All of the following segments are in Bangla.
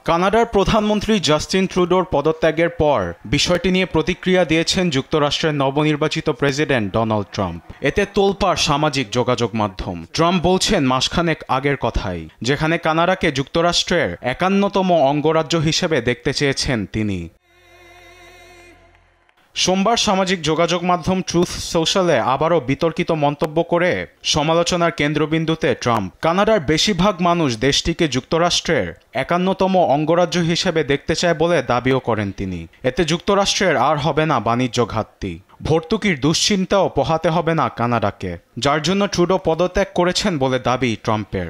কানাডার প্রধানমন্ত্রী জাস্টিন ট্রুডোর পদত্যাগের পর বিষয়টি নিয়ে প্রতিক্রিয়া দিয়েছেন যুক্তরাষ্ট্রের নবনির্বাচিত প্রেসিডেন্ট ডোনাল্ড ট্রাম্প। এতে তোলপাড় সামাজিক যোগাযোগ মাধ্যম। ট্রাম্প বলছেন মাসখানেক আগের কথাই, যেখানে কানাডাকে যুক্তরাষ্ট্রের ৫১তম অঙ্গরাজ্য হিসেবে দেখতে চেয়েছেন তিনি। সোমবার সামাজিক যোগাযোগ মাধ্যম ট্রুথ সোশ্যালে আবারও বিতর্কিত মন্তব্য করে সমালোচনার কেন্দ্রবিন্দুতে ট্রাম্প। কানাডার বেশিরভাগ মানুষ দেশটিকে যুক্তরাষ্ট্রের ৫১তম অঙ্গরাজ্য হিসেবে দেখতে চায় বলে দাবিও করেন তিনি। এতে যুক্তরাষ্ট্রের আর হবে না বাণিজ্য ঘাটতি, ভর্তুকির দুশ্চিন্তাও পোহাতে হবে না কানাডাকে, যার জন্য ট্রুডো পদত্যাগ করেছেন বলে দাবি ট্রাম্পের।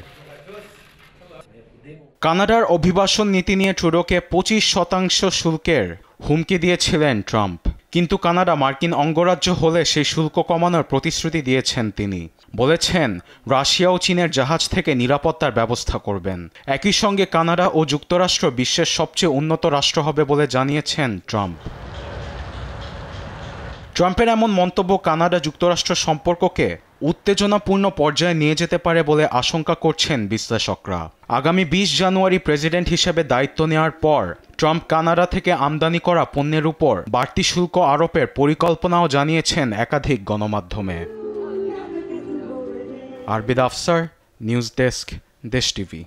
কানাডার অভিবাসন নীতি নিয়ে ট্রুডোকে ২৫% শুল্কের হুমকি দিয়েছিলেন ট্রাম্প, কিন্তু কানাডা মার্কিন অঙ্গরাজ্য হলে সেই শুল্ক কমানোর প্রতিশ্রুতি দিয়েছেন তিনি। বলেছেন রাশিয়া ও চীনের জাহাজ থেকে নিরাপত্তার ব্যবস্থা করবেন। একই সঙ্গে কানাডা ও যুক্তরাষ্ট্র বিশ্বের সবচেয়ে উন্নত রাষ্ট্র হবে বলে জানিয়েছেন ট্রাম্প। ট্রাম্পের এমন মন্তব্য কানাডা যুক্তরাষ্ট্র সম্পর্ককে উত্তেজনাপূর্ণ পর্যায়ে নিয়ে যেতে পারে বলে আশঙ্কা করছেন বিশ্লেষকরা। আগামী ২০ জানুয়ারি প্রেসিডেন্ট হিসেবে দায়িত্ব নেওয়ার পর ট্রাম্প কানাডা থেকে আমদানি করা পণ্যের উপর বাড়তি শুল্ক আরোপের পরিকল্পনাও জানিয়েছেন একাধিক গণমাধ্যমে। আরবিদ আফসার, নিউজ ডেস্ক, দেশ টিভি।